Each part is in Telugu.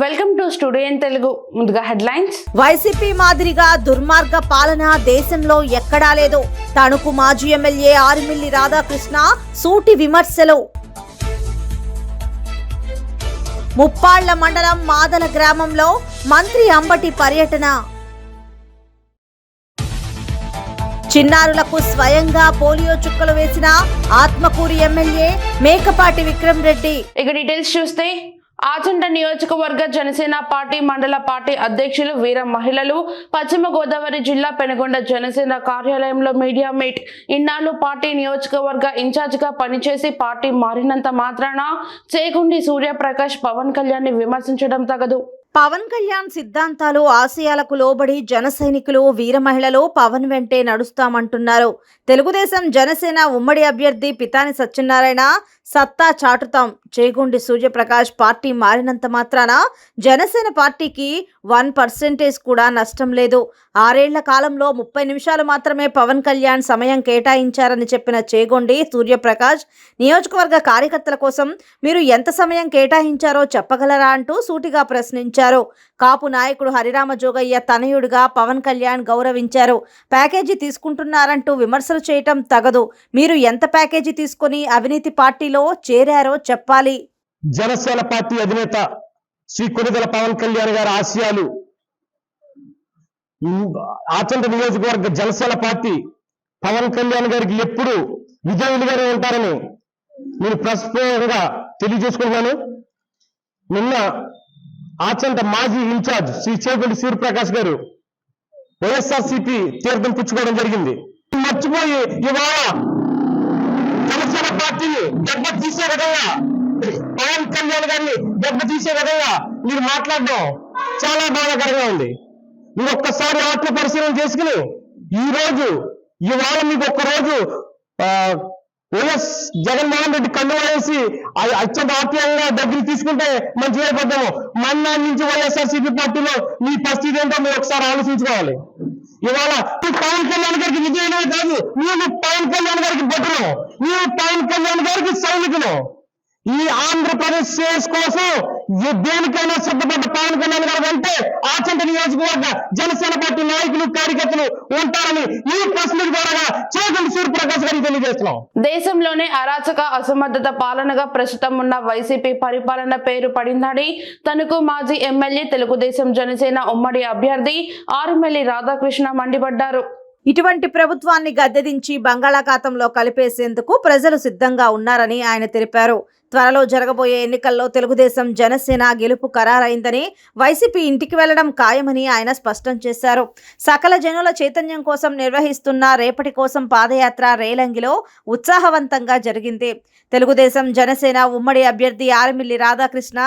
Welcome to studio in Telugu. ముందుగా హెడ్లైన్స్. వైసీపీ మాదిరిగా దుర్మార్గ పాలన దేశంలో ఎక్కడా లేదు. తణుకు మాజీ ఎమ్మెల్యే ఆర్మిల్లి రాధాకృష్ణ సూటి విమర్శలు. ముప్పాళ్ల మండలం మాదల గ్రామంలో మంత్రి అంబటి పర్యటన. చిన్నారులకు స్వయంగా పోలియో చుక్కలు వేసిన ఆత్మకూరు ఎమ్మెల్యే మేకపాటి విక్రమ్ రెడ్డి. ఇక డీటెయిల్స్ చూస్తే ఆచంట నియోజకవర్గ జనసేన పార్టీ మండల పార్టీ అధ్యక్షులు వీర మహిళలు పశ్చిమ గోదావరి జిల్లా పెనుగొండ జనసేన కార్యాలయంలో మీడియా మీట్. ఇన్నాళ్ళు పార్టీ నియోజకవర్గ ఇన్ఛార్జ్ గా పనిచేసి పార్టీ మారినంత మాత్రాన చేగుండి సూర్యప్రకాష్ పవన్ కళ్యాణ్ ని విమర్శించడం తగదు. పవన్ కళ్యాణ్ సిద్ధాంతాలు ఆశయాలకు లోబడి జన సైనికులు వీర మహిళలు పవన్ వెంటే నడుస్తామంటున్నారు. తెలుగుదేశం జనసేన ఉమ్మడి అభ్యర్థి పితాని సత్యనారాయణ సత్తా చాటుతాం. చేగుండి సూర్యప్రకాష్ పార్టీ మారినంత మాత్రాన జనసేన పార్టీకి 1% కూడా నష్టం లేదు. 6 ఏళ్ల కాలంలో 30 నిమిషాలు మాత్రమే పవన్ కళ్యాణ్ సమయం కేటాయించారని చెప్పిన చేగొండి సూర్యప్రకాష్ నియోజకవర్గ కార్యకర్తల కోసం మీరు ఎంత సమయం కేటాయించారో చెప్పగలరా అంటూ సూటిగా ప్రశ్నించారు. కాపు నాయకుడు హరిరామ జోగయ్య తనయుడిగా పవన్ కళ్యాణ్ గౌరవించారు. ప్యాకేజీ తీసుకుంటున్నారంటూ విమర్శలు చేయటం తగదు. మీరు ఎంత ప్యాకేజీ తీసుకుని అవినీతి పార్టీలో చేరారో చెప్పాలి. జనసేన పార్టీ అధినేత శ్రీ కొణిదెల పవన్ కళ్యాణ్ గారి ఆశయాలు ఆచంట నియోజకవర్గ జనసేన పార్టీ పవన్ కళ్యాణ్ గారికి ఎప్పుడు విజయులుగానే ఉంటారని నేను ప్రస్ఫుటంగా తెలియజేసుకున్నాను. నిన్న ఆచంట మాజీ ఇన్ఛార్జ్ శ్రీ చేగుండి సూర్యప్రకాష్ గారు వైఎస్ఆర్సీపీ తీర్థం పుచ్చుకోవడం జరిగింది. మర్చిపోయి ఇవాళ జనసేన పార్టీని దెబ్బతీసే విధంగా పవన్ కళ్యాణ్ గారిని దెబ్బతీసే విధంగా మీరు మాట్లాడడం చాలా బాధాకరంగా ఉంది. మీరు ఒక్కసారి ఆత్మ పరిశీలన చేసుకుని ఇవాళ మీకు ఒక్కరోజు వైఎస్ జగన్మోహన్ రెడ్డి కన్ను వేసి అత్యంత ఆత్మీయంగా దగ్గర తీసుకుంటే మంచిగా అయిపోతాము. మన్నాటి నుంచి వైఎస్ఆర్సీపీ పార్టీలో మీ పరిస్థితి ఏంటో మీరు ఒకసారి ఆలోచించుకోవాలి. ఇవాళ పవన్ కళ్యాణ్ గారికి విజయమే కాదు, మేము పవన్ కళ్యాణ్ గారికి భద్రం, మేము పవన్ కళ్యాణ్ గారికి సైనికులు. ఈ ఆంధ్రప్రదేశ్ స్టేట్స్ కోసం దేనికైనా సిద్ధపడ్డ పవన్ కళ్యాణ్ గారు అంటే ఆచంట నియోజకవర్గ జనసేన పార్టీ నాయకులు కార్యకర్తలు ఉంటారని ఈ ప్రశ్న ద్వారా చేగుండి సూర్యప్రకాష్ గారికి తెలియజేస్తున్నాం. దేశంలోనే అరాచక అసమర్థత పాలనగా ప్రస్తుతం ఉన్న వైసీపీ పరిపాలన పేరు పడిందని తణుకు మాజీ ఎమ్మెల్యే తెలుగుదేశం జనసేన ఉమ్మడి అభ్యర్థి ఆర్మిల్లి రాధాకృష్ణ మండిపడ్డారు. ఇటువంటి ప్రభుత్వాన్ని గద్దెదించి బంగాళాఖాతంలో కలిపేసేందుకు ప్రజలు సిద్ధంగా ఉన్నారని ఆయన తెలిపారు. త్వరలో జరగబోయే ఎన్నికల్లో తెలుగుదేశం జనసేన గెలుపు ఖరారైందని, వైసీపీ ఇంటికి వెళ్లడం ఖాయమని ఆయన స్పష్టం చేశారు. సకల జనుల చైతన్యం కోసం నిర్వహిస్తున్న రేపటి కోసం పాదయాత్ర రేలంగిలో ఉత్సాహవంతంగా జరిగింది. తెలుగుదేశం జనసేన ఉమ్మడి అభ్యర్థి ఆర్మిల్లి రాధాకృష్ణ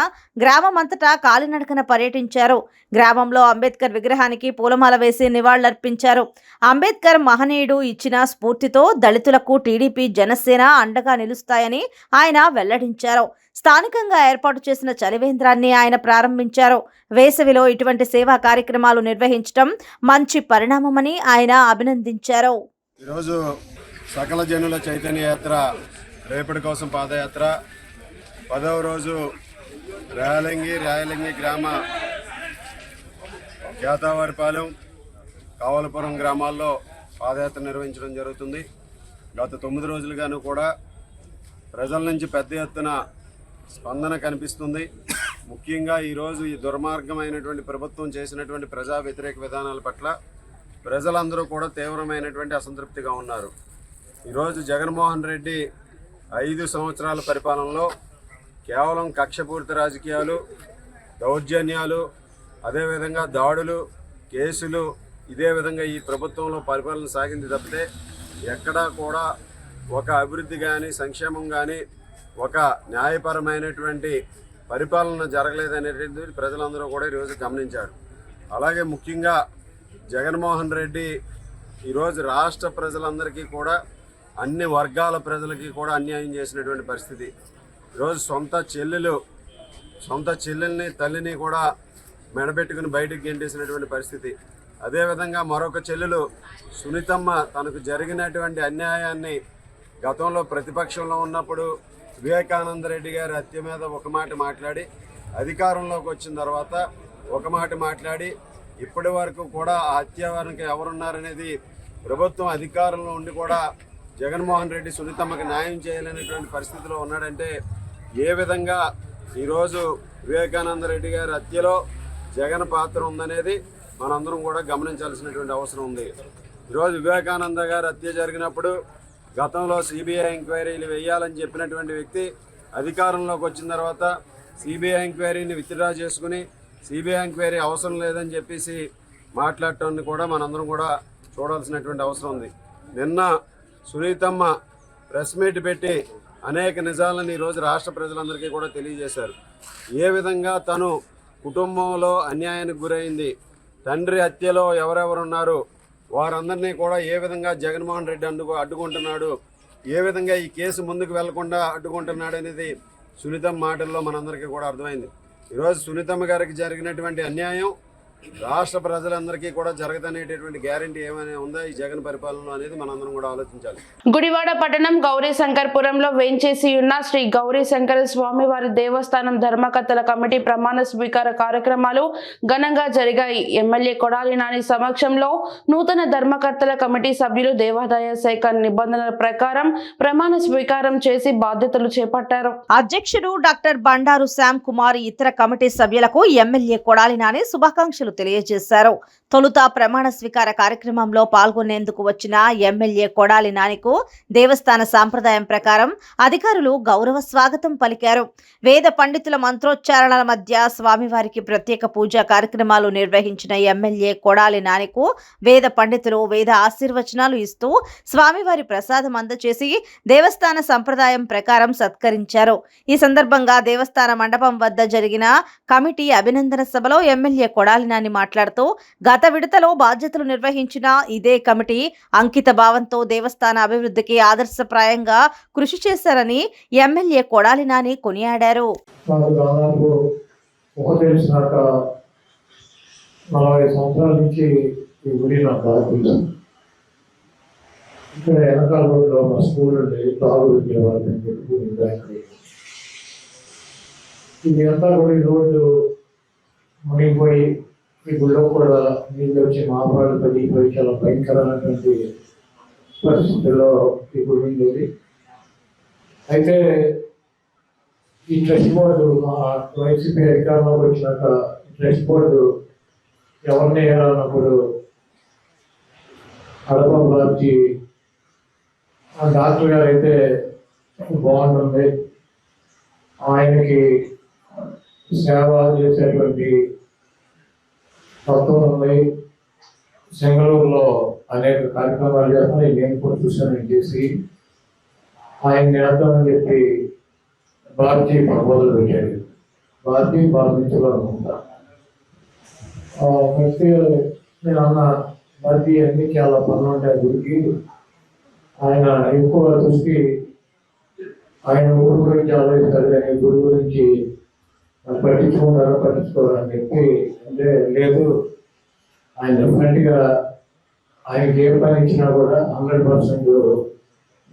గ్రామమంతటా కాలినడకన పర్యటించారు. గ్రామంలో అంబేద్కర్ విగ్రహానికి పూలమాల వేసి నివాళులర్పించారు. అంబేద్కర్ మహనీయుడు ఇచ్చిన స్ఫూర్తితో దళితులకు టీడీపీ జనసేన అండగా నిలుస్తాయని ఆయన వెల్లడించారు. స్థానికంగా ఏర్పాటు చేసిన చలివేంద్రాన్ని ఆయన ప్రారంభించారు. వేసవిలో ఇటువంటి సేవా కార్యక్రమాలు నిర్వహించడం మంచి పరిణామమని ఆయన అభినందించారు. ఈరోజు సకల జనుల చైతన్య యాత్ర రేపటి కోసం పాదయాత్ర 10వ రోజు రాయలంగి గ్రామ కేతావారిపాలెం కావలపురం గ్రామాల్లో పాదయాత్ర నిర్వహించడం జరుగుతుంది. గత 9 రోజులుగాను కూడా ప్రజల నుంచి పెద్ద ఎత్తున స్పందన కనిపిస్తుంది. ముఖ్యంగా ఈరోజు ఈ దుర్మార్గమైనటువంటి ప్రభుత్వం చేసినటువంటి ప్రజా వ్యతిరేక విధానాల పట్ల ప్రజలందరూ కూడా తీవ్రమైనటువంటి అసంతృప్తిగా ఉన్నారు. ఈరోజు జగన్మోహన్ రెడ్డి 5 సంవత్సరాల పరిపాలనలో కేవలం కక్షపూరిత రాజకీయాలు, దౌర్జన్యాలు, అదేవిధంగా దాడులు, కేసులు, ఇదే విధంగా ఈ ప్రభుత్వంలో పరిపాలన సాగింది తప్పితే ఎక్కడా కూడా ఒక అభివృద్ధి కానీ, సంక్షేమం కానీ, ఒక న్యాయపరమైనటువంటి పరిపాలన జరగలేదనేటువంటిది ప్రజలందరూ కూడా ఈరోజు గమనించారు. అలాగే ముఖ్యంగా జగన్మోహన్ రెడ్డి ఈరోజు రాష్ట్ర ప్రజలందరికీ కూడా, అన్ని వర్గాల ప్రజలకి కూడా అన్యాయం చేసినటువంటి పరిస్థితి. ఈరోజు సొంత చెల్లెల్ని తల్లిని కూడా మెడబెట్టుకుని బయటకు గెంటేసినటువంటి పరిస్థితి. అదేవిధంగా మరొక చెల్లెలు సునీతమ్మ తనకు జరిగినటువంటి అన్యాయాన్ని గతంలో ప్రతిపక్షంలో ఉన్నప్పుడు వివేకానంద రెడ్డి గారి హత్య మీద ఒక మాట మాట్లాడి అధికారంలోకి వచ్చిన తర్వాత ఒక మాట మాట్లాడి ఇప్పటి వరకు కూడా ఆ హత్యావానికి ఎవరున్నారనేది ప్రభుత్వం అధికారంలో ఉండి కూడా జగన్మోహన్ రెడ్డి సునీతమ్మకి న్యాయం చేయాలనేటువంటి పరిస్థితిలో ఉన్నాడంటే ఏ విధంగా ఈరోజు వివేకానంద రెడ్డి గారి హత్యలో జగన్ పాత్ర ఉందనేది మనందరం కూడా గమనించాల్సినటువంటి అవసరం ఉంది. ఈరోజు వివేకానంద గారి హత్య జరిగినప్పుడు గతంలో సిబిఐ ఎంక్వైరీలు వేయాలని చెప్పినటువంటి వ్యక్తి అధికారంలోకి వచ్చిన తర్వాత సిబిఐ ఎంక్వైరీని విత్డ్రా చేసుకుని సిబిఐ ఎంక్వైరీ అవసరం లేదని చెప్పేసి మాట్లాడటాన్ని కూడా మనందరం కూడా చూడాల్సినటువంటి అవసరం ఉంది. నిన్న సునీతమ్మ ప్రెస్ మీట్ పెట్టి అనేక నిజాలను ఈరోజు రాష్ట్ర ప్రజలందరికీ కూడా తెలియజేశారు. ఏ విధంగా తను కుటుంబంలో అన్యాయానికి గురైంది, తండ్రి హత్యలో ఎవరెవరున్నారు, వారందరినీ కూడా ఏ విధంగా జగన్మోహన్ రెడ్డి అడ్డుకుంటున్నాడు, ఏ విధంగా ఈ కేసు ముందుకు వెళ్లకుండా అడ్డుకుంటున్నాడు అనేది సునీతమ్మ మాటల్లో మనందరికీ కూడా అర్థమైంది. ఈరోజు సునీతమ్మ గారికి జరిగినటువంటి అన్యాయం రాష్ట్ర ప్రజలందరికీ కూడా జరగదనేటటువంటి గ్యారంటీ ఏమైనా ఉందా ఈ జగన్ పరిపాలనలో అనేది మనందరం కూడా ఆలోచించాలి. గుడివాడ పట్టణం గౌరీ శంకర్పురంలో వేంచేసి ఉన్న శ్రీ గౌరీ శంకర స్వామివారి దేవస్థానం ధర్మకర్తల కమిటీ ప్రమాణ స్వీకార కార్యక్రమాలు ఘనంగా జరిగాయి. ఎమ్మెల్యే కొడాలి నాని సమక్షంలో నూతన ధర్మకర్తల కమిటీ సభ్యులు దేవాదాయ శాఖ నిబంధనల ప్రకారం ప్రమాణ స్వీకారం చేసి బాధ్యతలు చేపట్టారు. అధ్యక్షుడు డాక్టర్ బండారు శ్యామ్ కుమార్ ఇతర కమిటీ సభ్యులకు ఎమ్మెల్యే కొడాలి నాని శుభాకాంక్షలు తెలియజేశారు. తొలుత ప్రమాణ స్వీకార కార్యక్రమంలో పాల్గొనేందుకు వచ్చిన ఎమ్మెల్యే కొడాలి నానికు దేవస్థాన సాంప్రదాయం ప్రకారం అధికారులు గౌరవ స్వాగతం పలికారు. వేద పండితుల మంత్రోచ్చారణల మధ్య స్వామివారికి ప్రత్యేక పూజా కార్యక్రమాలు నిర్వహించిన ఎమ్మెల్యే కొడాలి నానికు వేద పండితులు వేద ఆశీర్వచనాలు ఇస్తూ స్వామివారి ప్రసాదం అందజేసి దేవస్థాన సంప్రదాయం ప్రకారం సత్కరించారు. ఈ సందర్భంగా దేవస్థాన మండపం వద్ద జరిగిన కమిటీ అభినందన సభలో ఎమ్మెల్యే కొడాలి నాని మాట్లాడుతూ గత విడతలో బాధ్యతలు నిర్వహించిన ఇదే కమిటీ అంకిత భావంతో దేవస్థాన అభివృద్ధికి ఆదర్శప్రాయంగా కృషి చేశారని ఎమ్మెల్యే కొడాలి నాని కొనియాడారు. నాకు దాదాపు ఒక తెలిసినాక 40 సంవత్సరాల నుంచి ఈ గుడి నాకు బాగుంది. ఇక్కడ వెనకాల రోడ్లో మా స్కూల్ ఉండే తాగు ఉండేవాళ్ళని చెప్పి ఇది అంతా కూడా ఈ రోడ్డు మునిగిపోయి ఈ గుళ్ళో కూడా నీళ్ళు వచ్చి మాపాడు పడిపోయి చాలా భయంకరమైనటువంటి పరిస్థితుల్లో ఈ గుడి ఉండేది. అయితే ఈ ట్రస్ట్ బోర్డు వైసీపీ అధికారంలోకి వచ్చినాక ట్రస్ట్ బోర్డు ఎవరిని వేయాలన్నప్పుడు కడప బ్లాక్కి ఆ డాక్టర్ గారు అయితే బాగుంటుంది, ఆయనకి సేవ చేసేటువంటి తత్వం ఉంది, సెంగళూరులో అనేక కార్యక్రమాలు చేస్తున్నాయి, నేను కూడా చూశాను చేసి ఆయన నేర్తామని చెప్పి భారతీ ప్రపోజల్ పెట్టాడు. భారతీ బాధితులు అనుకుంటా నేను అన్న భారతీ అన్ని చాలా పనులు ఉంటాయి గురికి, ఆయన ఎక్కువ దృష్టి ఆయన ఊరు గురించి ఆలోచిస్తారు కానీ గుడి గురించి పట్టించుకోవాలని చెప్పి అంటే లేదు, ఆయన డెఫినెట్గా ఆయనకి ఏ పని ఇచ్చినా కూడా 100%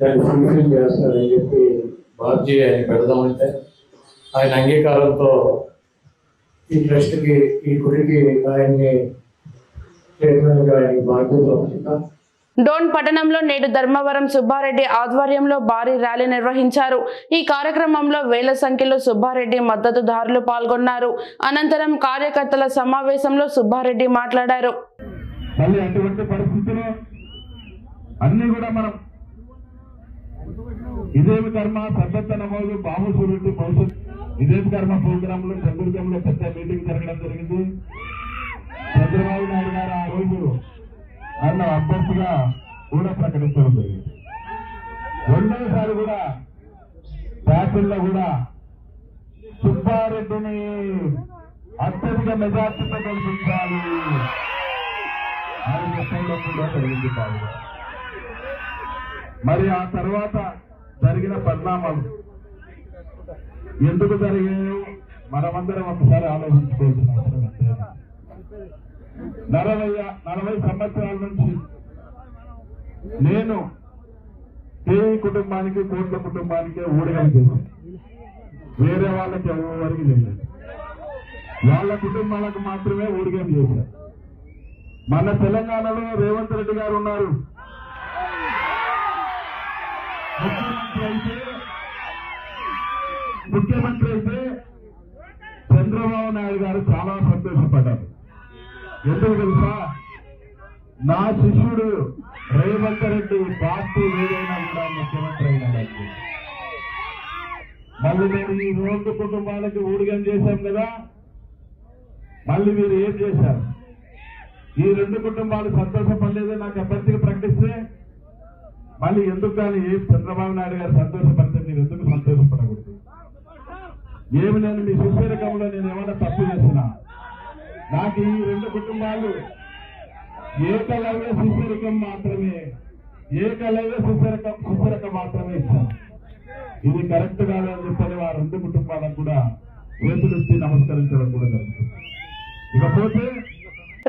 దాన్ని ఫుల్ఫిల్ చేస్తారని చెప్పి బాధ్యత ఆయన పెడదామంటే ఆయన అంగీకారంతో ఈ ట్రస్ట్కి ఈ గుడికి ఆయన్ని చైర్మన్గా ఆయన బాధ్యత. డోన్ పట్టణంలో నేడు ధర్మవరం సుబ్బారెడ్డి ఆధ్వర్యంలో భారీ ర్యాలీ నిర్వహించారు. ఈ కార్యక్రమంలో వేల సంఖ్యలో సుబ్బారెడ్డి మద్దతుదారులు పాల్గొన్నారు. అనంతరం కార్యకర్తల సమావేశంలో సుబ్బారెడ్డి మాట్లాడారు. అటువంటి పరిస్థితుల్లో అన్ని కూడా మనం ఇదేమి కర్మ సభ్యత నమోదు బామసూరుడి భవిష్యత్ ఇదేమి కర్మ ప్రోగ్రామ్ లో చంద్రదుర్గంలో పెద్ద మీటింగ్ జరగడం జరిగింది. చంద్రబాబు నాయుడు గారు ఆ రోజు నన్ను అభ్యర్థిగా కూడా ప్రకటించడం జరిగింది. రెండోసారి కూడా బ్యాటిల్లో కూడా సుబ్బారెడ్డిని అత్యధిక మెజార్టీతో గెలిపించాలి అని చెప్పడం కూడా జరిగింది. బాబు మరి ఆ తర్వాత జరిగిన పరిణామాలు ఎందుకు జరిగాయో మనమందరం ఒకసారి ఆలోచించుకోవాల్సిన అవసరం ఉంది. 40 సంవత్సరాల నుంచి నేను దేవి కుటుంబానికి కోట్ల కుటుంబానికి ఊడగం చేశాను, వేరే వాళ్ళకి ఎవరికి తెలియదు. వాళ్ళ కుటుంబాలకు మాత్రమే ఊడిగం చేశారు. మన తెలంగాణలో రేవంత్ రెడ్డి గారు ఉన్నారు. ముఖ్యమంత్రి అయితే చంద్రబాబు నాయుడు గారు చాలా సంతోషపడ్డారు. ఎందుకు తెలుసా? నా శిష్యుడు రేవంత్ రెడ్డి పార్టీ ఏదైనా కూడా ముఖ్యమంత్రి అయినాడు. మళ్ళీ నేను ఈ 2 కుటుంబాలకి ఊడిగం చేశాం కదా, మళ్ళీ మీరు ఏం చేశారు? ఈ 2 కుటుంబాలు సంతోషపడలేదే నాకు అభ్యర్థిగా ప్రకటిస్తే మళ్ళీ ఎందుకు కానీ చంద్రబాబు నాయుడు గారు సంతోషపడితే మీరు ఎందుకు సంతోషపడకూడదు? ఏమి నేను మీ శిష్యరకంలో నేను ఏమైనా తప్పు చేసినా నాకు ఈ 2 కుటుంబాలు ఏకలవ్య శిష్యరకం మాత్రమే, ఏకలవ్య శిష్యరకం మాత్రమే ఇచ్చాను. ఇది కరెక్ట్ కాదని చెప్పని వారు 2 కుటుంబాలకు కూడా చేతులెత్తి నమస్కరించడం కూడా జరుగుతుంది. ఇకపోతే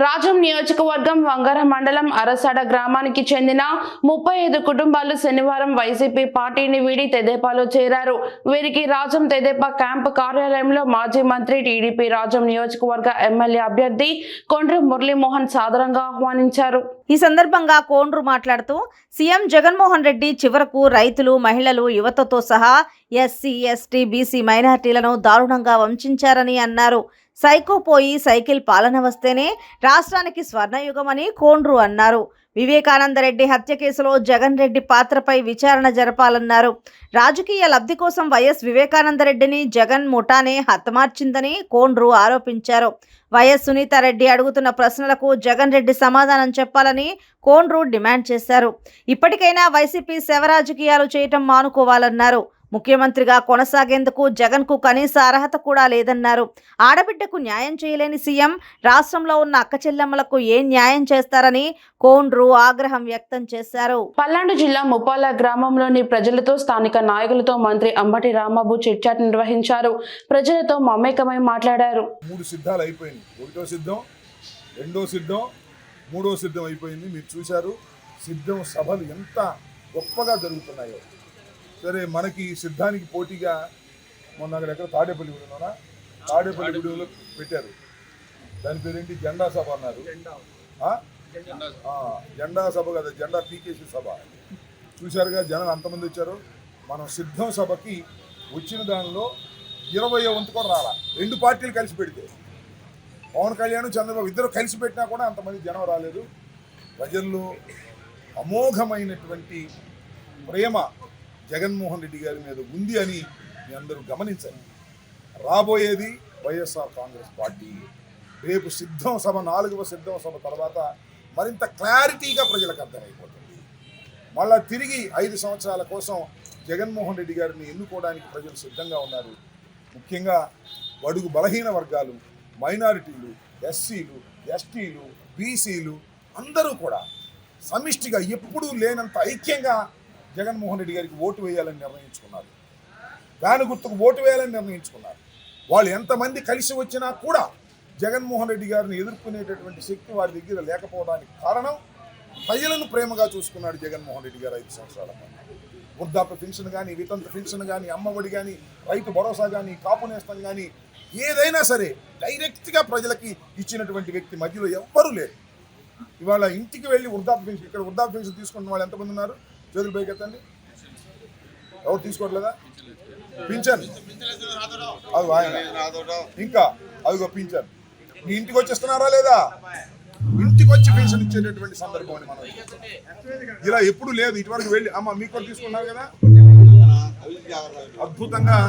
రాజం నియోజకవర్గం వంగర మండలం అరసాడ గ్రామానికి చెందిన 35 కుటుంబాలు శనివారం వైసీపీ పార్టీని వీడి తెదేపాలో చేరారు. వీరికి రాజం తెదేపా క్యాంపు కార్యాలయంలో మాజీ మంత్రి టీడీపీ రాజం నియోజకవర్గ ఎమ్మెల్యే అభ్యర్థి కొండ్రు మురళీమోహన్ సాదరంగా ఆహ్వానించారు. ఈ సందర్భంగా కోండ్రు మాట్లాడుతూ సీఎం జగన్మోహన్ రెడ్డి చివరకు రైతులు, మహిళలు, యువతతో సహా ఎస్సీ, ఎస్టీ, బీసీ మైనార్టీలను దారుణంగా వంచారని అన్నారు. సైకో పోయి సైకిల్ పాలన వస్తేనే రాష్ట్రానికి స్వర్ణయుగమని కోండ్రు అన్నారు. వివేకానందరెడ్డి హత్య కేసులో జగన్ రెడ్డి పాత్రపై విచారణ జరపాలన్నారు. రాజకీయ లబ్ధి కోసం వైఎస్ వివేకానందరెడ్డిని జగన్ ముఠానే హతమార్చిందని కోండ్రు ఆరోపించారు. వైఎస్ సునీతారెడ్డి అడుగుతున్న ప్రశ్నలకు జగన్ రెడ్డి సమాధానం చెప్పాలని కోండ్రు డిమాండ్ చేశారు. ఇప్పటికైనా వైసీపీ శవ రాజకీయాలు చేయటం మానుకోవాలన్నారు. ముఖ్యమంత్రిగా కొనసాగేందుకు జగన్కు కనీస అర్హత కూడా లేదన్నారు. ఆడబిడ్డకు న్యాయం చేయలేని సీఎం రాష్ట్రంలో ఉన్న అక్కచెల్లెమ్మలకు ఏం న్యాయం చేస్తారని కోండ్రు ఆగ్రహం వ్యక్తం చేశారు. పల్నాడు జిల్లా ముప్పాల గ్రామంలోని ప్రజలతో, స్థానిక నాయకులతో మంత్రి అంబటి రాంబాబు చిట్చాట్ నిర్వహించారు. ప్రజలతో మమేకమై మాట్లాడారు. 3 సిద్ధాలు అయిపోయింది. 1వ సిద్ధం, 2వ సిద్ధం, 3వ సిద్ధం అయిపోయింది. మీరు చూశారు సిద్ధం సభలు ఎంత గొప్పగా జరుగుతున్నాయో. సరే, మనకి సిద్ధానికి పోటీగా మొన్న అక్కడ తాడేపల్లిగూడెలోనా తాడేపల్లిగూడెలో పెట్టారు. దాని పేరేంటి? జెండా సభ అన్నారు. జెండా సభ కదా, జెండా పీకేసీ సభ. చూశారుగా జనం అంతమంది వచ్చారు. మనం సిద్ధం సభకి వచ్చిన దానిలో 20వ వంతు కూడా రాలా. 2 పార్టీలు కలిసి పెడితే, పవన్ కళ్యాణ్, చంద్రబాబు ఇద్దరు కలిసి పెట్టినా కూడా అంతమంది జనం రాలేదు. ప్రజల్లో అమోఘమైనటువంటి ప్రేమ జగన్మోహన్ రెడ్డి గారి మీద ఉంది అని మీ అందరూ గమనించండి. రాబోయేది వైఎస్ఆర్ కాంగ్రెస్ పార్టీ. రేపు సిద్ధం సభ, 4వ సిద్ధం సభ తర్వాత మరింత క్లారిటీగా ప్రజలకు అర్థమైపోతుంది. మళ్ళా తిరిగి 5 సంవత్సరాల కోసం జగన్మోహన్ రెడ్డి గారిని ఎన్నుకోవడానికి ప్రజలు సిద్ధంగా ఉన్నారు. ముఖ్యంగా బడుగు బలహీన వర్గాలు, మైనారిటీలు, ఎస్సీలు, ఎస్టీలు, బీసీలు అందరూ కూడా సమిష్టిగా ఎప్పుడూ లేనంత ఐక్యంగా జగన్మోహన్ రెడ్డి గారికి ఓటు వేయాలని నిర్ణయించుకున్నారు. దాని గుర్తుకు ఓటు వేయాలని నిర్ణయించుకున్నారు. వాళ్ళు ఎంతమంది కలిసి వచ్చినా కూడా జగన్మోహన్ రెడ్డి గారిని ఎదుర్కొనేటటువంటి శక్తి వారి దగ్గర లేకపోవడానికి కారణం ప్రజలను ప్రేమగా చూసుకున్నాడు జగన్మోహన్ రెడ్డి గారు 5 సంవత్సరాల పాటు. వృద్ధాప్య పెన్షన్ కానీ, వితంతు పెన్షన్ కానీ, అమ్మఒడి కానీ, రైతు భరోసా కానీ, కాపు నేస్తం కానీ ఏదైనా సరే డైరెక్ట్గా ప్రజలకి ఇచ్చినటువంటి వ్యక్తి మధ్యలో ఎవ్వరూ లేరు. ఇవాళ ఇంటికి వెళ్ళి వృద్ధాప్య పెన్షన్, ఇక్కడ వృద్ధాప్య పెన్షన్ తీసుకున్న వాళ్ళు ఎంతమంది ఉన్నారు? చేతులు పైకి ఎత్తండి. ఎవరు తీసుకోవట్లేదా? పింఛన్ అది ఆయన, ఇంకా అదిగో పింఛన్ మీ ఇంటికి వచ్చేస్తున్నారా లేదా? ఇంటికి వచ్చి పెన్షన్ ఇచ్చేటటువంటి సందర్భం అని మనం ఇలా ఎప్పుడు లేదు. ఇటువరకు వెళ్ళి అమ్మ మీకు కూడా తీసుకున్నారు కదా, అద్భుతంగా.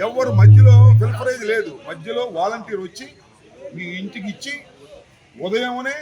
ఎవరు మధ్యలో ఫిల్ఫరేజ్ లేదు. మధ్యలో వాలంటీర్ వచ్చి మీ ఇంటికి ఇచ్చి ఉదయమునే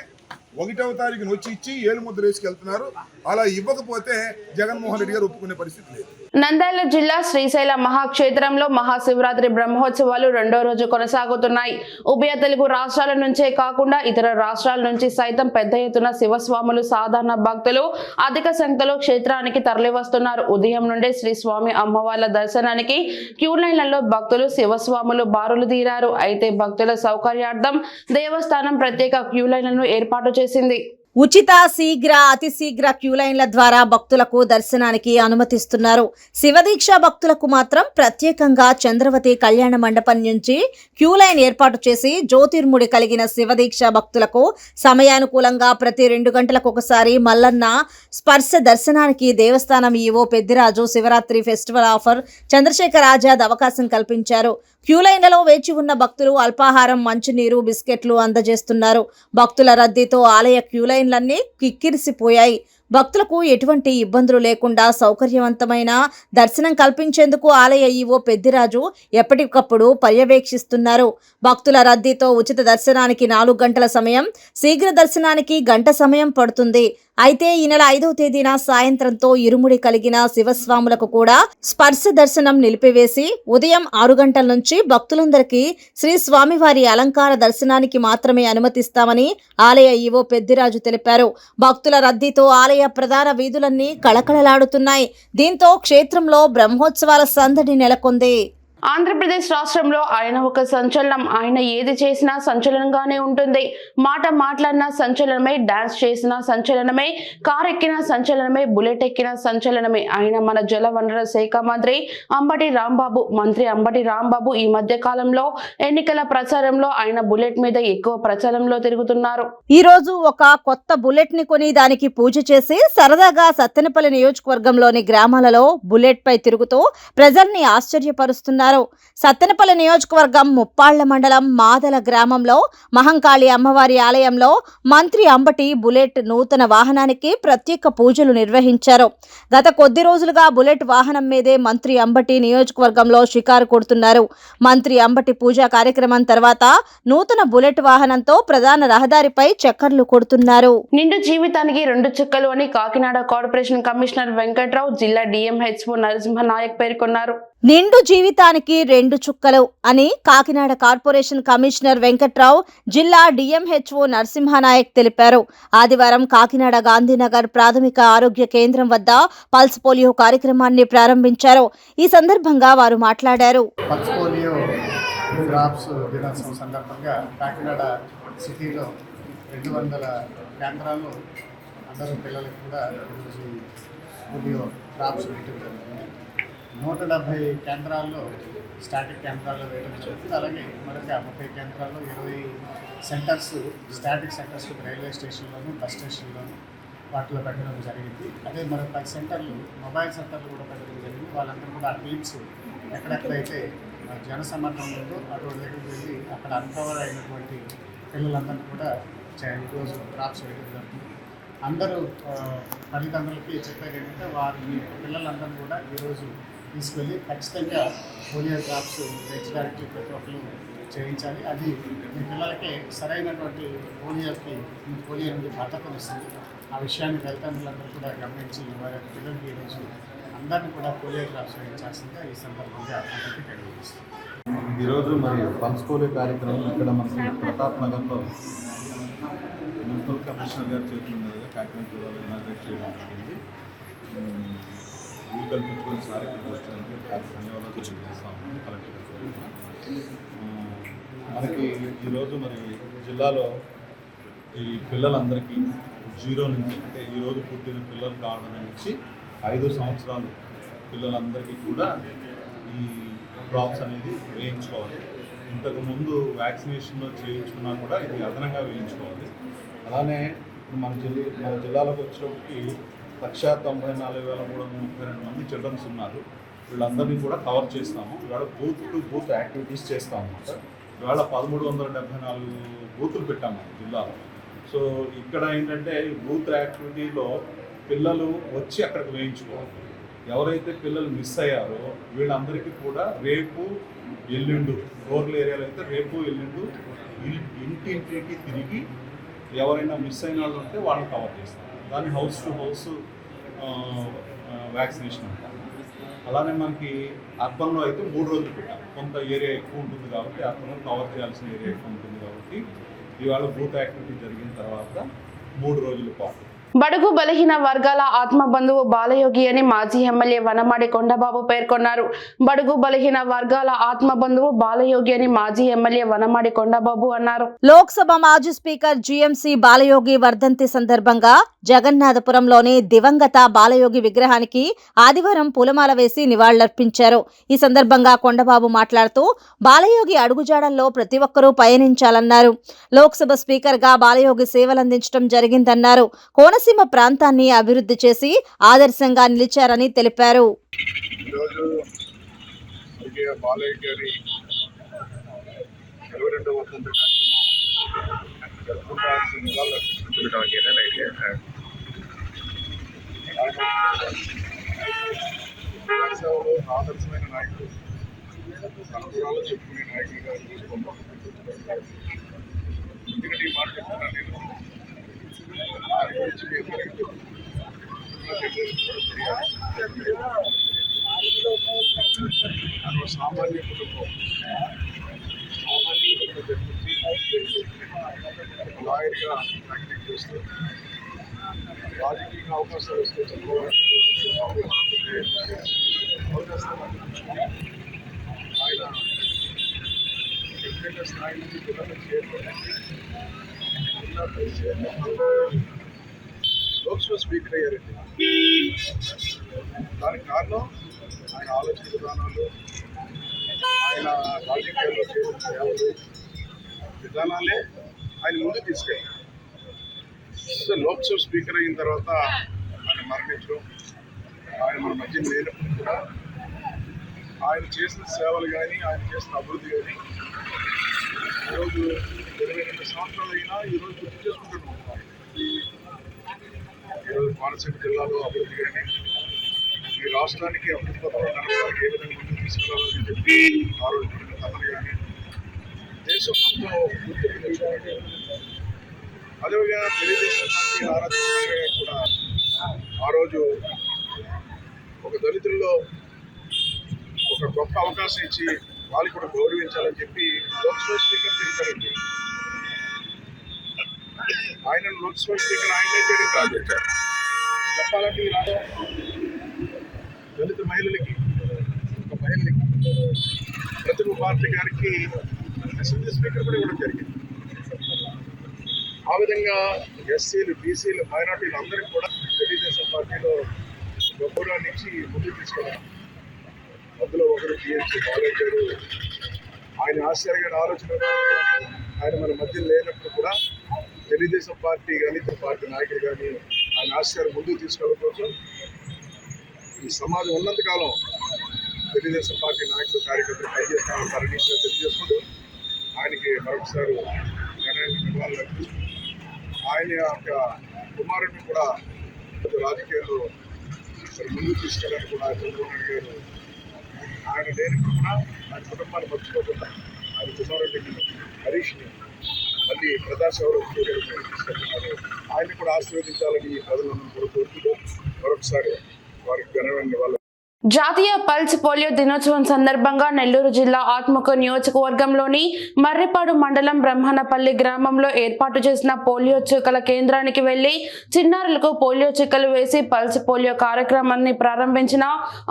1వ తారీఖున వచ్చి ఇచ్చి 7 ముద్ర వేసుకెళ్తున్నారు. అలా ఇవ్వకపోతే జగన్మోహన్ రెడ్డి గారు ఒప్పుకునే పరిస్థితి లేదు. నంద్యాల జిల్లా శ్రీశైల మహాక్షేత్రంలో మహాశివరాత్రి బ్రహ్మోత్సవాలు 2వ రోజు కొనసాగుతున్నాయి. ఉభయ తెలుగు రాష్ట్రాల నుంచే కాకుండా ఇతర రాష్ట్రాల నుంచి సైతం పెద్ద ఎత్తున శివస్వాములు, సాధారణ భక్తులు అధిక సంఖ్యలో క్షేత్రానికి తరలివస్తున్నారు. ఉదయం నుండే శ్రీ స్వామి అమ్మవార్ల దర్శనానికి క్యూ లైన్లలో భక్తులు, శివస్వాములు బారులు తీరారు. అయితే భక్తుల సౌకర్యార్థం దేవస్థానం ప్రత్యేక క్యూ లైన్లను ఏర్పాటు చేసింది. ఉచిత శీఘ్ర అతి శీఘ్ర క్యూ లైన్ల ద్వారా భక్తులకు దర్శనానికి అనుమతిస్తున్నారు. శివదీక్ష భక్తులకు మాత్రం ప్రత్యేకంగా చంద్రవతి కళ్యాణ మండపం నుంచి క్యూ లైన్ ఏర్పాటు చేసి జ్యోతిర్ముడి కలిగిన శివదీక్ష భక్తులకు సమయానుకూలంగా ప్రతి 2 గంటలకు ఒకసారి మల్లన్న స్పర్శ దర్శనానికి దేవస్థానం EO Peddiraju Shivaratri festival offer Chandrashekhar Azad అవకాశం కల్పించారు. క్యూ లైన్లలో వేచి ఉన్న భక్తులు అల్పాహారం, మంచినీరు, బిస్కెట్లు అందజేస్తున్నారు. భక్తుల రద్దీతో ఆలయ క్యూ లైన్లన్నీ కిక్కిరిసిపోయాయి. భక్తులకు ఎటువంటి ఇబ్బందులు లేకుండా సౌకర్యవంతమైన దర్శనం కల్పించేందుకు ఆలయ ఈవో పెద్దిరాజు ఎప్పటికప్పుడు పర్యవేక్షిస్తున్నారు. భక్తుల రద్దీతో ఉచిత దర్శనానికి 4 గంటల సమయం, శీఘ్ర దర్శనానికి 1 గంట సమయం పడుతుంది. అయితే ఈ నెల 5వ తేదీన సాయంత్రంతో ఇరుముడి కలిగిన శివస్వాములకు కూడా స్పర్శ దర్శనం నిలిపివేసి ఉదయం 6 గంటల నుంచి భక్తులందరికీ శ్రీ స్వామివారి అలంకార దర్శనానికి మాత్రమే అనుమతిస్తామని ఆలయ ఈవో పెద్దిరాజు తెలిపారు. భక్తుల రద్దీతో ఆలయ ప్రధాన వీధులన్నీ కళకళలాడుతున్నాయి. దీంతో క్షేత్రంలో బ్రహ్మోత్సవాల సందడి నెలకొంది. ఆంధ్రప్రదేశ్ రాష్ట్రంలో ఆయన ఒక సంచలనం. ఆయన ఏది చేసినా సంచలనంగానే ఉంటుంది. మాట మాట్లాడినా సంచలనమే, డాన్స్ చేసినా సంచలనమే, కార్ ఎక్కినా సంచలనమే, బుల్లెట్ ఎక్కినా సంచలనమే. ఆయన మన జల వనరుల శాఖ మంత్రి అంబటి రాంబాబు ఈ మధ్య కాలంలో ఎన్నికల ప్రచారంలో ఆయన బుల్లెట్ మీద ఎక్కువ ప్రచారంలో తిరుగుతున్నారు. ఈ రోజు ఒక కొత్త బుల్లెట్ ని కొని దానికి పూజ చేసి సరదాగా సత్తెనపల్లి నియోజకవర్గంలోని గ్రామాలలో బుల్లెట్ పై తిరుగుతూ ప్రజల్ని ఆశ్చర్యపరుస్తున్నారు. సత్తెనపల్లి నియోజకవర్గం ముప్పాళ్ల మండలం మాదల గ్రామంలో మహంకాళి అమ్మవారి ఆలయంలో మంత్రి అంబటి బుల్లెట్ నూతన వాహనానికి ప్రత్యేక పూజలు నిర్వహించారు. గత కొద్ది రోజులుగా బుల్లెట్ వాహనం మీదే మంత్రి అంబటి నియోజకవర్గంలో షికారు కొడుతున్నారు. మంత్రి అంబటి పూజా కార్యక్రమం తర్వాత నూతన బుల్లెట్ వాహనంతో ప్రధాన రహదారిపై చక్కర్లు కొడుతున్నారు. నిండు జీవితానికి 2 చుక్కలు అని కాకినాడ కార్పొరేషన్ కమిషనర్ వెంకట్రావు, జిల్లా డిఎంహెచ్ఓ నరసింహనాయక్ పేర్కొన్నారు. నిండు జీవితానికి 2 చుక్కలు అని కాకినాడ కార్పొరేషన్ కమిషనర్ వెంకట్రావు, జిల్లా డిఎంహెచ్ఓ నరసింహనాయక్ తెలిపారు. ఆదివారం కాకినాడ గాంధీనగర్ ప్రాథమిక ఆరోగ్య కేంద్రం వద్ద పల్స్ పోలియో కార్యక్రమాన్ని ప్రారంభించారు. ఈ సందర్భంగా వారు మాట్లాడారు. పల్స్ పోలియో డ్రాప్స్ దినోత్సవం సందర్భంగా కాకినాడ సిటీలో 200 కేంద్రాల్లో అందరూ పిల్లలకు కూడా ఈరోజు పోలియో డ్రాప్స్ వేయడం జరుగుతుంది. 170 కేంద్రాల్లో స్టాటిక్ కేంద్రాల్లో వేయడం జరుగుతుంది. అలాగే మరొక 30 కేంద్రాల్లో 20 సెంటర్స్ స్టాటిక్ సెంటర్స్ రైల్వే స్టేషన్లోను, బస్ స్టేషన్లోను వాటిలో పెట్టడం జరిగింది. అదే మరొక 10 సెంటర్లు మొబైల్ సెంటర్లు కూడా పెట్టడం జరిగింది. వాళ్ళందరూ కూడా ఆ టీమ్స్ ఎక్కడెక్కడైతే జనసమర్థం ఉందో అటువంటి దగ్గరికి వెళ్ళి అక్కడ అన్కవర్ అయినటువంటి పిల్లలందరినీ కూడా ఈరోజు డ్రాప్స్ వేయడం జరుగుతుంది. అందరూ తల్లిదండ్రులకి చెప్పేది ఏంటంటే వారి పిల్లలందరూ కూడా ఈరోజు తీసుకెళ్ళి ఖచ్చితంగా పోలియో డ్రాప్స్ వేయించడానికి ప్రతి ఒక్కరు చేయించాలి. అది మీ పిల్లలకి సరైనటువంటి పోలియో నుండి భద్రతను ఇస్తుంది. ఆ విషయాన్ని తల్లిదండ్రులందరూ కూడా గమనించి వారి పిల్లలకి ఈరోజు అందరినీ కూడా పోలియో డ్రాప్స్ వేయించాల్సిందిగా ఈ సందర్భంగా అందరికీ తెలియజేస్తుంది. ఈరోజు మరి పల్స్ పోలియో కార్యక్రమం ఇక్కడ మనకి ప్రతాప్ నగర్లో మున్సిపల్ కమిషనర్ గారి చేతుల మీదుగా కాకినాడ జిల్లాలో ఇనాగ్రేట్ చేయడం జరిగింది. వీలు కల్పించుకుని సార్ ఇక్కడికి వచ్చినందుకు ధన్యవాదాలు తెలియజేస్తాము కలెక్టర్ గారు. మనకి ఈరోజు మరి జిల్లాలో ఈ పిల్లలందరికీ 0 నుంచి అంటే ఈరోజు పుట్టిన పిల్లలు కావడం నుంచి 5 సంవత్సరాలు పిల్లలందరికీ కూడా ఈ డ్రాప్స్ అనేది వేయించుకోవాలి. ఇంతకుముందు వ్యాక్సినేషన్లో చేయించుకున్నా కూడా ఇది అదనంగా వేయించుకోవాలి. అలానే మన జిల్లాలోకి వచ్చేటప్పటికి 1,94,332 మంది చిల్డ్రన్స్ ఉన్నారు. వీళ్ళందరినీ కూడా కవర్ చేస్తాము. ఇవాళ బూత్ టు బూత్ యాక్టివిటీస్ చేస్తాము అన్నమాట. ఇవాళ 1374 బూతులు పెట్టాము జిల్లాలో. సో ఇక్కడ ఏంటంటే బూత్ యాక్టివిటీలో పిల్లలు వచ్చి అక్కడికి వేయించుకోవాలి. ఎవరైతే పిల్లలు మిస్ అయ్యారో వీళ్ళందరికీ కూడా రేపు ఎల్లుండు రూరల్ ఏరియాలో అయితే రేపు ఎల్లుండు ఇంటింటికి తిరిగి ఎవరైనా మిస్ అయిన వాళ్ళు ఉంటే వాళ్ళని కవర్ చేస్తాం. దాన్ని హౌస్ టు హౌస్ వ్యాక్సినేషన్ అంటారు. అలానే మనకి అర్బన్లో అయితే 3 రోజులు పెట్టాం. కొంత ఏరియా ఎక్కువ ఉంటుంది కాబట్టి అర్బన్లో కవర్ చేయాల్సిన ఏరియా ఎక్కువ ఉంటుంది కాబట్టి ఇవాళ బూత్ యాక్టివిటీ జరిగిన తర్వాత 3 రోజుల పాటు బడుగు బలహీన వర్గాల ఆత్మబంధువు బాలయోగి అని మాజీ ఎమ్మెల్యే వనమాడి కొండబాబు పేర్కొన్నారు. బడుగు బలహీన వర్గాల ఆత్మబంధువు బాలయోగి అని మాజీ ఎమ్మెల్యే వనమాడి కొండబాబు అన్నారు. లోక్సభ మాజీ స్పీకర్ జీఎంసీ బాలయోగి వర్ధంతి సందర్భంగా జగన్నాథపురంలోని దివంగత బాలయోగి విగ్రహానికి ఆదివారం పూలమాల వేసి నివాళులర్పించారు. ఈ సందర్భంగా కొండబాబు మాట్లాడుతూ బాలయోగి అడుగుజాడల్లో ప్రతి ఒక్కరూ పయనించాలన్నారు. లోక్సభ స్పీకర్ గా బాలయోగి సేవలందించడం జరిగిందన్నారు. కోనసీమ ప్రాంతాన్ని అభివృద్ధి చేసి ఆదర్శంగా నిలిచారని తెలిపారు. ఆదర్శమైన నాయకుడు, సంవత్సరాలు చెప్పుకునే నాయకుడిగా సామాన్య కుటుంబం లాయర్గా ప్రాక్టీస్ చేస్తూ రాజకీయ అవకాశాలు వస్తే ఆయన ఎమ్మెల్యే స్థాయి నుంచి జిల్లాలో లోక్సభ స్పీకర్ అయ్యారండి. దానికి కారణం ఆయన ఆలోచన విధానాలు, ఆయన రాజకీయాల్లో చేసిన సేవలు, విధానాలే ఆయన ముందు తీసుకెళ్ళారు. లోక్సభ స్పీకర్ అయిన తర్వాత ఆయన మరణించడం, ఆయన మన మధ్య లేనప్పుడు కూడా ఆయన చేసిన సేవలు కానీ, ఆయన చేసిన అభివృద్ధి కానీ ఈరోజు 22 సంవత్సరాలు అయినా ఈరోజు గుర్తు చేసుకుంటున్నాం. ఈరోజు కోనసీమ జిల్లాలో అభివృద్ధి కానీ, ఈ రాష్ట్రానికి అభివృద్ధి పథకాలు నడపడానికి ఏ విధంగా ముందుకు తీసుకెళ్లాలని చెప్పి ఆ రోజు తపన కానీ దేశం మొత్తం గుర్తు. అదేవిధంగా తెలుగుదేశం పార్టీ ఆరాధన కూడా ఆ రోజు ఒక దళితుల్లో ఒక గొప్ప అవకాశం ఇచ్చి వాళ్ళు కూడా గౌరవించాలని చెప్పి లోక్సభ స్పీకర్ చేశారండి. ఆయన లోక్సభ స్పీకర్ ఆయనే చేయడం కాదు, చెప్పాలంటే ఇలాగ దళిత మహిళలకి, ఒక మహిళలకి ప్రతిభ పార్టీ గారికి అసెంబ్లీ స్పీకర్ కూడా ఇవ్వడం జరిగింది. ఆ విధంగా ఎస్సీలు, బీసీలు, మైనార్టీలు అందరికీ కూడా తెలుగుదేశం పార్టీలో గౌరవాన్ని ఇచ్చి ముందుకు తీసుకెళ్ళారు. అందులో ఒకరు టీఎంసీ బాలయ్య గారు. ఆయన ఆశ్చర్యమైన ఆలోచన, ఆయన మన మధ్య లేనప్పుడు కూడా తెలుగుదేశం పార్టీ కానీ, ఇతర పార్టీ నాయకులు కానీ ఆయన ఆశ్చర్యం ముందుకు తీసుకెళ్ళడం కోసం ఈ సమాజం ఉన్నంతకాలం తెలుగుదేశం పార్టీ నాయకులు, కార్యకర్తలు పనిచేస్తామని తెలియజేసుకుంటూ ఆయనకి మరొకసారి నివాళులు. ఆయన యొక్క కుమారుడిని కూడా రాజకీయాల్లో ముందుకు తీసుకెళ్ళడానికి కూడా చంద్రబాబు నాయుడు గారు ఆయన లేనప్పుడు కూడా ఆయన కుటుంబాన్ని మర్చిపోకుండా ఆయన కుమారుడిని హరీష్ని మళ్ళీ ప్రజాసేవలో తీసుకెళ్తున్నారు. ఆయన్ని కూడా ఆశీర్వదించాలని ప్రజలందరూ కూడా కోరుకుంటూ మరొకసారి వారికి ఘనమైన నివాళులు. జాతీయ పల్స్ పోలియో దినోత్సవం సందర్భంగా నెల్లూరు జిల్లా ఆత్మకూరు నియోజకవర్గంలోని మర్రిపాడు మండలం బ్రహ్మణపల్లి గ్రామంలో ఏర్పాటు చేసిన పోలియో చుక్కల కేంద్రానికి వెళ్లి చిన్నారులకు పోలియో చుక్కలు వేసి పల్స్ పోలియో కార్యక్రమాన్ని ప్రారంభించిన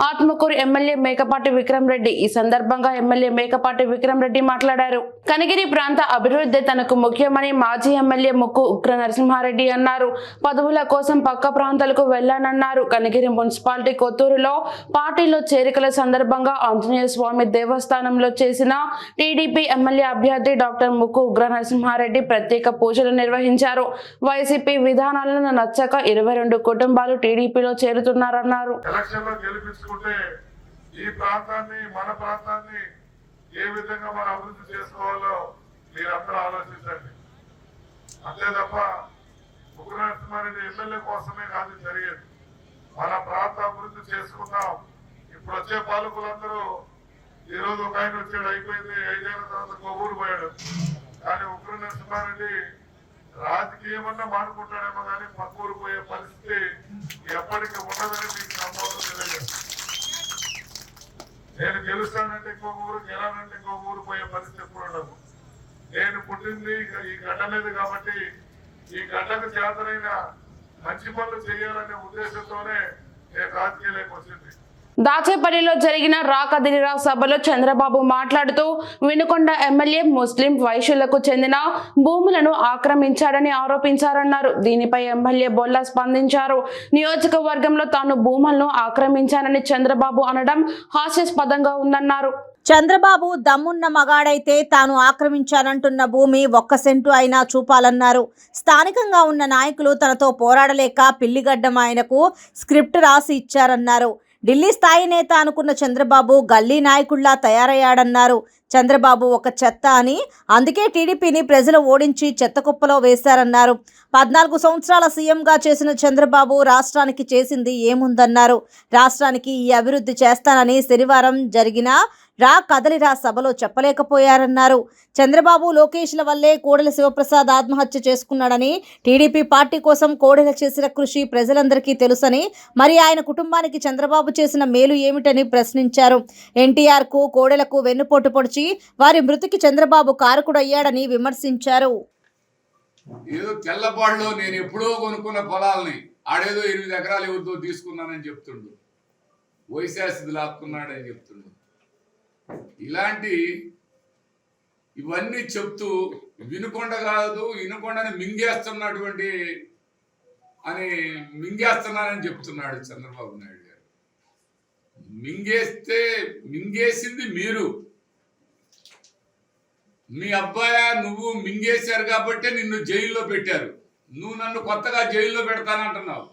ఆత్మకూరు ఎమ్మెల్యే మేకపాటి విక్రమ్ రెడ్డి. ఈ సందర్భంగా ఎమ్మెల్యే మేకపాటి విక్రమ్ రెడ్డి మాట్లాడారు. కనిగిరి ప్రాంత అభివృద్ధి తనకు ముఖ్యమని మాజీ ఎమ్మెల్యే ముక్కు ఉగ్ర నరసింహారెడ్డి అన్నారు. పదవుల కోసం పక్క ప్రాంతాలకు వెళ్లానన్నారు. కనిగిరి మున్సిపాలిటీ కొత్తూరులో పార్టీలో చేరికల సందర్భంగా ఆంజనేయ స్వామి దేవస్థానంలో చేసిన టీడీపీ ఎమ్మెల్యే అభ్యర్థి డాక్టర్ ముక్కు ఉగ్ర నరసింహారెడ్డి ప్రత్యేక పూజలు నిర్వహించారు. వైసీపీ విధానాలను నచ్చక 22 కుటుంబాలు టీడీపీలో చేరుతున్నారన్నారు. ఎలక్షన్లో గెలిపించుకుంటే ఈ ప్రాంతాన్ని, మన ప్రాంతాన్ని ఏ విధంగా మనం అభివృద్ధి చేసుకోవాలో మీరందరూ ఆలోచించండి. అంతే తప్ప ఉగ్ర నరసింహారెడ్డి ఎమ్మెల్యే కోసమే కాదు జరిగేది. మన ప్రాంత అభివృద్ధి చేసుకుందాం. ఇప్పుడు వచ్చే పాలకులందరూ ఈరోజు ఒక ఆయన వచ్చాడు, అయిపోయింది, 5 ఏళ్ల తర్వాత కొవ్వూరు పోయాడు. కానీ ఉగ్ర నరసింహారెడ్డి రాజకీయమన్నా మానుకుంటాడేమో కానీ పక్కూరు పోయే పరిస్థితి ఎప్పటికీ ఉండదని మీకు నమ్మకం తెలియజేస్తాను. నేను గెలుస్తానంటే ఇంకొక ఊరు, గెలానంటే ఇంకొక ఊరు పోయే పరిస్థితి ఎప్పుడు ఉండదు. నేను పుట్టింది ఈ గడ్డ మీద కాబట్టి ఈ గడ్డకు చేతనైన మంచి పనులు చేయాలనే ఉద్దేశంతోనే నేను రాజకీయాలకు వచ్చింది. దాచేపల్లిలో జరిగిన రాకదిరిరా సభలో చంద్రబాబు మాట్లాడుతూ వినుకొండ ఎమ్మెల్యే ముస్లిం వైశ్యులకు చెందిన భూములను ఆక్రమించాడని ఆరోపించారన్నారు. దీనిపై ఎమ్మెల్యే బొల్లా స్పందించారు. నియోజకవర్గంలో తాను భూములను ఆక్రమించానని చంద్రబాబు అనడం హాస్యాస్పదంగా ఉందన్నారు. చంద్రబాబు దమ్మున్న మగాడైతే తాను ఆక్రమించానంటున్న భూమి 1 సెంటు అయినా చూపాలన్నారు. స్థానికంగా ఉన్న నాయకులు తనతో పోరాడలేక పిల్లిగడ్డం ఆయనకు స్క్రిప్ట్ రాసి ఇచ్చారన్నారు. ఢిల్లీ స్థాయి నేత అనుకున్న చంద్రబాబు గల్లీ నాయకుల్లా తయారయ్యాడన్నారు. చంద్రబాబు ఒక చెత్త అని, అందుకే టీడీపీని ప్రజలు ఓడించి చెత్త కుప్పలో వేశారన్నారు. 14 సంవత్సరాల సీఎంగా చేసిన చంద్రబాబు రాష్ట్రానికి చేసింది ఏముందన్నారు. రాష్ట్రానికి ఈ అభివృద్ధి చేస్తానని శనివారం జరిగిన రా కదలిరా సభలో చెప్పలేకపోయారన్నారు. చంద్రబాబు లోకేష్ల వల్లే కోడెల శివప్రసాద్ ఆత్మహత్య చేసుకున్నాడని, టీడీపీ పార్టీ కోసం కోడెల చేసిన కృషి ప్రజలందరికీ తెలుసని, మరి ఆయన కుటుంబానికి చంద్రబాబు చేసిన మేలు ఏమిటని ప్రశ్నించారు. ఎన్టీఆర్కు కోడెలకు వెన్నుపోటు పొడిచి వారి మృతికి చంద్రబాబు కారకుడయ్యాడని విమర్శించారు. ఏదో తెల్లపాడులో నేను ఎప్పుడో కొనుక్కున్న పొలాలని ఆడేదో 8 ఎకరాలు ఎవరితో తీసుకున్నానని చెప్తుండు, వైశాస్ది లాక్కున్నాడని చెప్తుండు. ఇలాంటి ఇవన్నీ చెప్తూ వినుకొండ కాదు, వినుకొండని మింగేస్తున్నటువంటి అని మింగేస్తున్నానని చెప్తున్నాడు చంద్రబాబు నాయుడు గారు. మింగేసింది మీరు, మీ అబ్బాయి నువ్వు మింగేశారు కాబట్టి నిన్ను జైల్లో పెట్టారు. నువ్వు నన్ను కొత్తగా జైల్లో పెడతానంటున్నావు.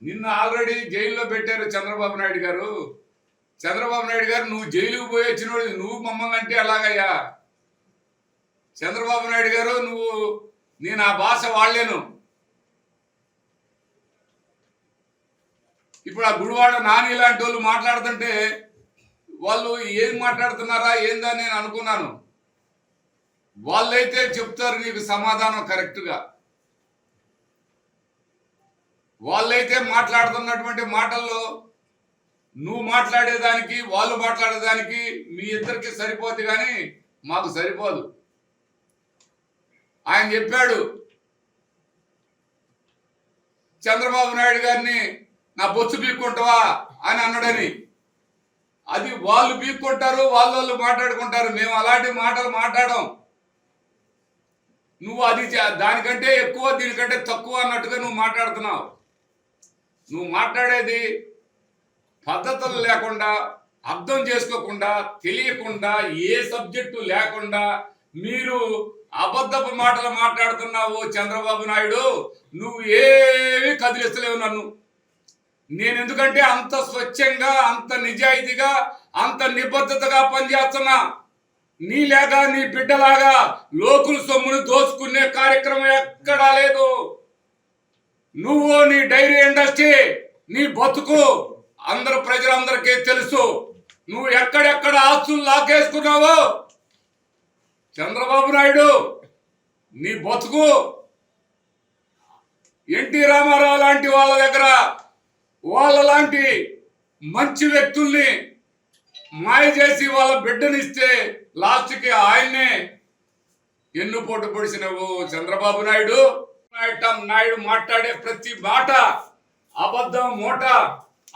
నిన్ను ఆల్రెడీ జైల్లో పెట్టారు చంద్రబాబు నాయుడు గారు. చంద్రబాబు నాయుడు గారు నువ్వు జైలుకు పోయి వచ్చినోడు, నువ్వు మమ్మల్ని అంటే ఎలాగయ్యా? చంద్రబాబు నాయుడు గారు నేను ఆ భాష వాడలేను. ఇప్పుడు ఆ గుడివాడ నాని లాంటి వాళ్ళు మాట్లాడుతుంటే వాళ్ళు ఏం మాట్లాడుతున్నారా ఏందని నేను అనుకున్నాను. వాళ్ళైతే చెప్తారు నీకు సమాధానం కరెక్ట్గా. వాళ్ళైతే మాట్లాడుతున్నటువంటి మాటల్లో నువ్వు మాట్లాడేదానికి వాళ్ళు మాట్లాడేదానికి మీ ఇద్దరికి సరిపోద్ది, కానీ మాకు సరిపోదు. ఆయన చెప్పాడు చంద్రబాబు నాయుడు గారిని నా బొచ్చు పీక్కుంటావా అని అన్నాడని. అది వాళ్ళు పీక్కుంటారు, వాళ్ళు మాట్లాడుకుంటారు. మేము అలాంటి మాటలు మాట్లాడం. నువ్వు అది దానికంటే ఎక్కువ దీనికంటే తక్కువ అన్నట్టుగా నువ్వు మాట్లాడుతున్నావు. నువ్వు మాట్లాడేది పద్ధతులు లేకుండా, అర్థం చేసుకోకుండా, తెలియకుండా, ఏ సబ్జెక్టు లేకుండా మీరు అబద్ధపు మాటలు మాట్లాడుతున్నావు చంద్రబాబు నాయుడు. నువ్వు ఏమీ కదిలిస్తలేవు నన్ను. నేను ఎందుకంటే అంత స్వచ్ఛంగా, అంత నిజాయితీగా, అంత నిబద్ధతగా పనిచేస్తున్నా. నీలాగా నీ బిడ్డలాగా లోకుల సొమ్మును దోచుకునే కార్యక్రమం ఎక్కడా లేదు. నువ్వు నీ డైరీ ఇండస్ట్రీ, నీ బతుకు అందరు ప్రజలందరికీ తెలుసు. నువ్వు ఎక్కడెక్కడ ఆస్తులు లాగేసుకున్నావో చంద్రబాబు నాయుడు, నీ బతుకు ఎన్టీ రామారావు లాంటి వాళ్ళ దగ్గర వాళ్ళ లాంటి మంచి వ్యక్తుల్ని మాయ చేసి వాళ్ళ బిడ్డనిస్తే లాస్ట్కి ఆయన్నే ఎన్నుపోటు పొడిచినవు చంద్రబాబు నాయుడు. నాయుడు మాట్లాడే ప్రతి మాట అబద్ధం మూట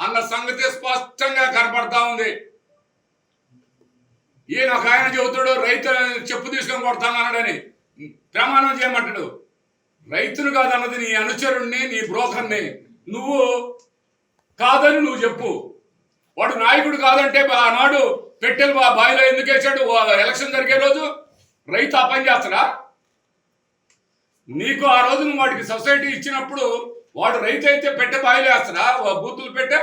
అన్న సంగతి స్పష్టంగా కనపడతా ఉంది. ఈయన ఒక ఆయన చెబుతాడు రైతు చెప్పు తీసుకొని కొడతానన్నాడని ప్రమాణం చేయమంటాడు. రైతును కాదన్నది నీ అనుచరుణ్ణి, నీ బ్రోకర్ని. నువ్వు కాదని నువ్వు చెప్పు. వాడు నాయకుడు కాదంటే ఆనాడు పెట్టెలు బావిలో ఎందుకు వేసాడు? ఎలక్షన్ జరిగే రోజు రైతు ఆ పని చేస్తాడా? నీకు ఆ రోజు నువ్వు వాడికి సొసైటీ ఇచ్చినప్పుడు వాడు రైతు అయితే పెట్టె బావిలో వేస్తాడా? బూతులు పెట్టే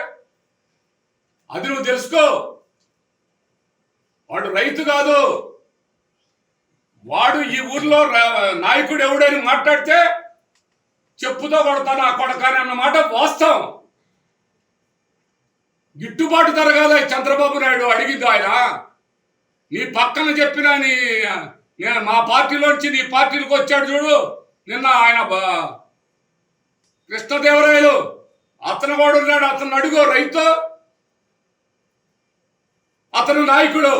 అది నువ్వు తెలుసుకో. వాడు రైతు కాదు. వాడు ఈ ఊర్లో నాయకుడు ఎవడని మాట్లాడితే చెప్పుతో కొడతాను ఆ కొడకాని అన్నమాట వాస్తవం. గిట్టుబాటు ధర కాదా చంద్రబాబు నాయుడు అడిగింది ఆయన. నీ పక్కన చెప్పిన నేను మా పార్టీలోంచి నీ పార్టీలకు వచ్చాడు చూడు నిన్న ఆయన కృష్ణదేవరాయలు, అతను కూడా ఉన్నాడు. అతను అడుగు, రైతు అతను నాయకుడు,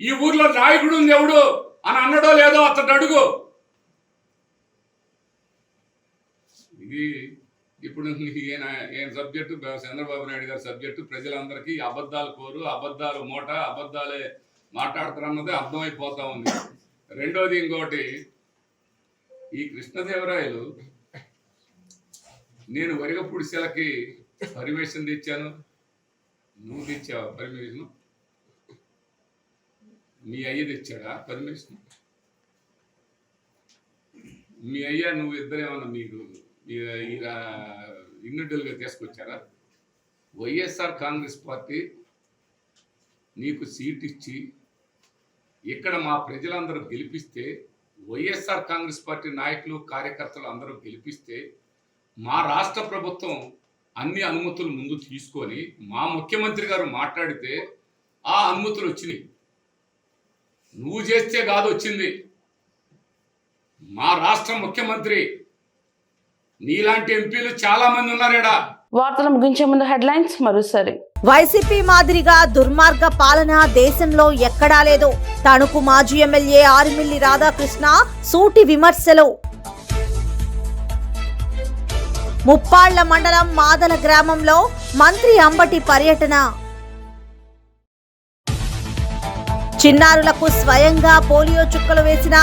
ఈ ఊర్లో నాయకుడు ఉంది ఎవడు అని అన్నడో లేదో అతను అడుగు. ఇది ఇప్పుడు ఏం సబ్జెక్టు చంద్రబాబు నాయుడు గారి సబ్జెక్టు ప్రజలందరికీ అబద్ధాలు కోరు, అబద్ధాలు మూట, అబద్ధాలే మాట్లాడుతారన్నది అర్థమైపోతా ఉంది. రెండోది ఇంకోటి, ఈ కృష్ణదేవరాయలు నేను వరిగపుడిసెలకి పర్మిషన్ తెచ్చాను, నువ్వు తెచ్చావా పర్మిషన్? మీ అయ్య తెచ్చాడా పర్మిషన్? మీ అయ్యా నువ్వు ఇద్దరేమన్నా మీరు ఇండివిజువల్గా తీసుకొచ్చారా? వైఎస్ఆర్ కాంగ్రెస్ పార్టీ నీకు సీట్ ఇచ్చి ఇక్కడ మా ప్రజలందరూ గెలిపిస్తే, వైఎస్ఆర్ కాంగ్రెస్ పార్టీ నాయకులు కార్యకర్తలు అందరూ గెలిపిస్తే, మా రాష్ట్ర ప్రభుత్వం అన్ని అనుమతులు ముందు తీసుకొని మా ముఖ్యమంత్రి గారు మాట్లాడితే ఆ అనుమతులు వచ్చినాయి. నువ్వు చేస్తే కాదు వచ్చింది, మా రాష్ట్ర ముఖ్యమంత్రి. నీలాంటి ఎంపీలు చాలా మంది ఉన్నారేడా. వార్తలు ముగించే ముందు హెడ్లైన్స్ మరోసారి. వైసీపీ మాదిరిగా దుర్మార్గ పాలన దేశంలో ఎక్కడా లేదు. తణుకు మాజీ ఎమ్మెల్యే ఆరిమిల్లి రాధాకృష్ణ సూటి విమర్శలు. ముప్పాళ్ల మండలం మాదల గ్రామంలో మంత్రి అంబటి పర్యటన. చిన్నారులకు స్వయంగా పోలియో చుక్కలు వేసిన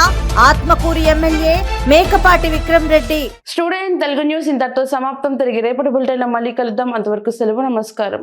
Atmakur MLA Mekapati Vikram Reddy. Studio Telugu news ఇంతటితో సమాప్తం. తిరిగి రేపటి బులెటిన్లో మళ్ళీ కలుద్దాం. అంతవరకు సెలవు. నమస్కారం.